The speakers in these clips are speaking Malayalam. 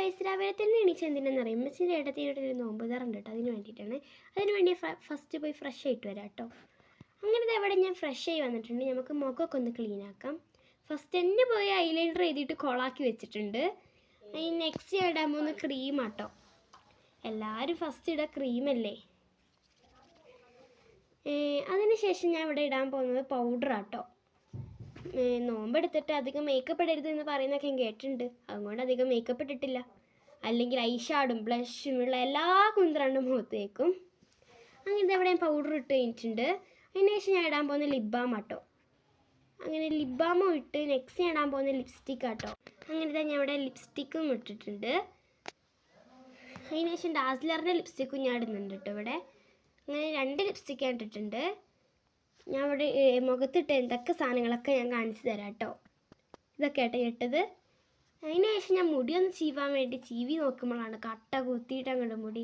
ഗൈസ് രാവിലെ തന്നെ എണീച്ച് എന്തിനാണെന്ന് അറിയാം ഉമ്മച്ചിൻ്റെ ഏട്ടത്തിനായിട്ട് ഒരു നോമ്പ് തറുണ്ട് കേട്ടോ. അതിന് വേണ്ടിയിട്ടാണ്. അതിന് വേണ്ടി ഫസ്റ്റ് പോയി ഫ്രഷ് ആയിട്ട് വരാം കേട്ടോ. അങ്ങനെ അവിടെ ഞാൻ ഫ്രഷ് ആയി വന്നിട്ടുണ്ട്. നമുക്ക് മുഖമൊക്കെ ഒന്ന് ക്ലീൻ ആക്കാം. ഫസ്റ്റ് തന്നെ പോയി ഐലൈനർ എഴുതിയിട്ട് കോളാക്കി വെച്ചിട്ടുണ്ട്. അതിന് നെക്സ്റ്റ് ഇടാൻ പോകുന്ന ക്രീമാട്ടോ. എല്ലാവരും ഫസ്റ്റ് ഇടുക ക്രീമല്ലേ. അതിനുശേഷം ഞാൻ ഇവിടെ ഇടാൻ പോകുന്നത് പൗഡറാട്ടോ. നോമ്പെടുത്തിട്ട് അധികം മേക്കപ്പ് ഇടരുത് എന്ന് പറയുന്നതൊക്കെ ഞാൻ കേട്ടിട്ടുണ്ട്. അതുകൊണ്ട് അധികം മേക്കപ്പ് ഇട്ടിട്ടില്ല. അല്ലെങ്കിൽ ഐഷാഡും ബ്ലഷും ഉള്ള എല്ലാ കുന്ത്രണ്ടും മുഖത്ത് തേക്കും. അങ്ങനെ ഇവിടെ ഞാൻ പൗഡർ ഇട്ട് കഴിഞ്ഞിട്ടുണ്ട്. അതിനുശേഷം ഞാൻ ഇടാൻ പോകുന്ന ലിപ് ബാം ആട്ടോ. അങ്ങനെ ലിപ് ബാമും ഇട്ട് നെക്സ്റ്റ് ഞാൻ ഇടാൻ പോകുന്ന ലിപ്സ്റ്റിക് ആട്ടോ. അങ്ങനെ ഞാൻ ഇവിടെ ലിപ്സ്റ്റിക്കും ഇട്ടിട്ടുണ്ട്. അതിനുശേഷം ഡാസ്ലറിൻ്റെ ലിപ്സ്റ്റിക്കും ഞാൻ ഇടുന്നുണ്ട് കേട്ടോ. ഇവിടെ അങ്ങനെ 2 ലിപ്സ്റ്റിക്ക് ഞാൻ ഇട്ടിട്ടുണ്ട്. ഞാൻ ഇവിടെ മുഖത്തിട്ട് എന്തൊക്കെ സാധനങ്ങളൊക്കെ ഞാൻ കാണിച്ചു തരാം കേട്ടോ. ഇതൊക്കെ ആട്ടോ ഇട്ടത്. അതിനുശേഷം ഞാൻ മുടി ഒന്ന് ചീവാൻ വേണ്ടി ചീവി നോക്കുമ്പോഴാണ് കട്ട കുത്തിയിട്ട് അങ്ങോട്ട് മുടി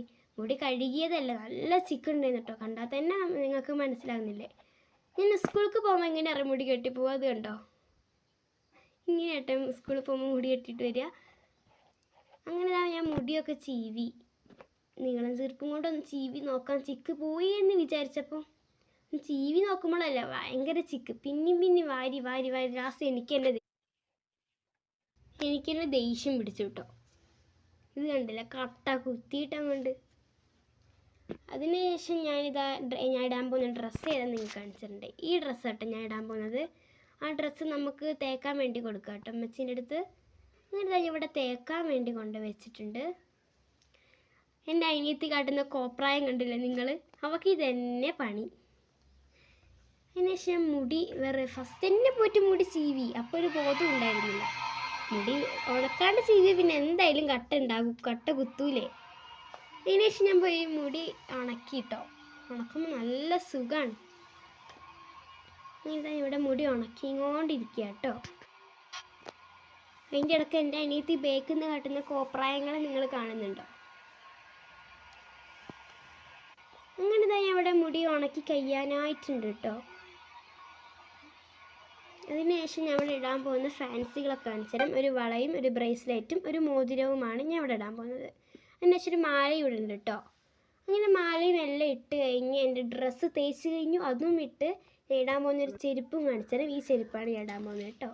കഴുകിയതല്ല, നല്ല ചിക്കുണ്ടായിരുന്നു കേട്ടോ. കണ്ടാൽ തന്നെ നിങ്ങൾക്ക് മനസ്സിലാകുന്നില്ലേ. ഞാൻ സ്കൂൾക്ക് പോകുമ്പോൾ എങ്ങനെയാണ് മുടി കെട്ടിപ്പോവുക, അത് കണ്ടോ. ഇങ്ങനെയാട്ടോ സ്കൂളിൽ പോകുമ്പോൾ മുടി കെട്ടിയിട്ട് വരിക. അങ്ങനെ ഞാൻ മുടിയൊക്കെ ചീവി നീളം ചെറുപ്പം കൊണ്ടൊന്ന് ചീവി നോക്കാം ചിക്ക് പോയി എന്ന് വിചാരിച്ചപ്പോൾ ചീവി നോക്കുമ്പോഴല്ല ഭയങ്കര ചിക്ക്. പിന്നെ വാരി ലാസ്റ്റ് എനിക്ക് തന്നെ ദേഷ്യം പിടിച്ചു കേട്ടോ. ഇത് കണ്ടില്ല കട്ട കുത്തിയിട്ടങ്ങോണ്ട്. അതിനുശേഷം ഞാൻ ഇടാൻ പോകുന്ന ഡ്രസ്സ് ഏതാണെന്ന് നിങ്ങൾക്ക് കാണിച്ചിട്ടുണ്ട്. ഈ ഡ്രസ്സ് കേട്ടോ ഞാൻ ഇടാൻ പോകുന്നത്. ആ ഡ്രസ്സ് നമുക്ക് തേക്കാൻ വേണ്ടി കൊടുക്കാം കേട്ടോ അമ്മച്ചീൻ്റെ അടുത്ത്. അങ്ങനെ ഇവിടെ തേക്കാൻ വേണ്ടി കൊണ്ട് വെച്ചിട്ടുണ്ട്. എൻ്റെ അനിയത്തി കാട്ടുന്ന കോപ്രായം കണ്ടില്ലേ നിങ്ങൾ, അവൾക്ക് ഇതന്നെ പണി. അതിനുശേഷം മുടി ഫസ്റ്റ് തന്നെ പോയിട്ട് മുടി ചീവി. അപ്പോൾ ഒരു ബോധം ഉണ്ടായിരുന്നില്ല. മുടി ഉണക്കാണ്ട് ചീവി പിന്നെ എന്തായാലും കട്ട കുത്തൂലേ. അതിനുശേഷം ഞാൻ പോയി മുടി ഉണക്കിട്ടോ. ഉണക്കുമ്പോൾ നല്ല സുഖമാണ്. ഇതാ ഇവിടെ മുടി ഉണക്കിക്കൊണ്ടിരിക്കുക കേട്ടോ. അതിൻ്റെ ഇടയ്ക്ക് എൻ്റെ അനിയത്തി ബേക്കിന്ന് കാട്ടുന്ന കോപ്രായങ്ങൾ നിങ്ങൾ കാണുന്നുണ്ടോ. അങ്ങനെ ഞാൻ ഇവിടെ മുടി ഉണക്കി കഴിയാനായിട്ടുണ്ട് കേട്ടോ. അതിനുശേഷം ഞാൻ ഇവിടെ ഇടാൻ പോകുന്ന ഫാൻസികളൊക്കെ കാണിച്ചു തരാം. ഒരു വളയും ഒരു ബ്രേസ്ലെറ്റും ഒരു മോതിരവുമാണ് ഞാൻ ഇവിടെ ഇടാൻ പോകുന്നത്. അതിനുശേഷം ഒരു മാലയും ഇടുന്നുണ്ട് കേട്ടോ. അങ്ങനെ മാലയും എല്ലാം ഇട്ട് കഴിഞ്ഞ് എൻ്റെ ഡ്രസ്സ് തേച്ച് കഴിഞ്ഞു. അതും ഇട്ട് ഇടാൻ പോകുന്നൊരു ചെരുപ്പും കാണിച്ചു തരാം. ഈ ചെരുപ്പാണ് ഞാൻ ഇടാൻ പോകുന്നത് കേട്ടോ.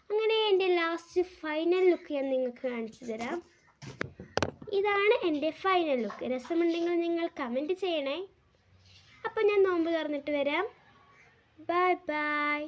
അങ്ങനെ എൻ്റെ ലാസ്റ്റ് ഫൈനൽ ലുക്ക് ഞാൻ നിങ്ങൾക്ക് കാണിച്ചു തരാം. ഇതാണ് എൻ്റെ ഫൈനൽ ലുക്ക്. രസമുണ്ടെങ്കിൽ നിങ്ങൾ കമൻറ്റ് ചെയ്യണേ. അപ്പോൾ ഞാൻ നോമ്പ് തുറന്നിട്ട് വരാം. ബൈ.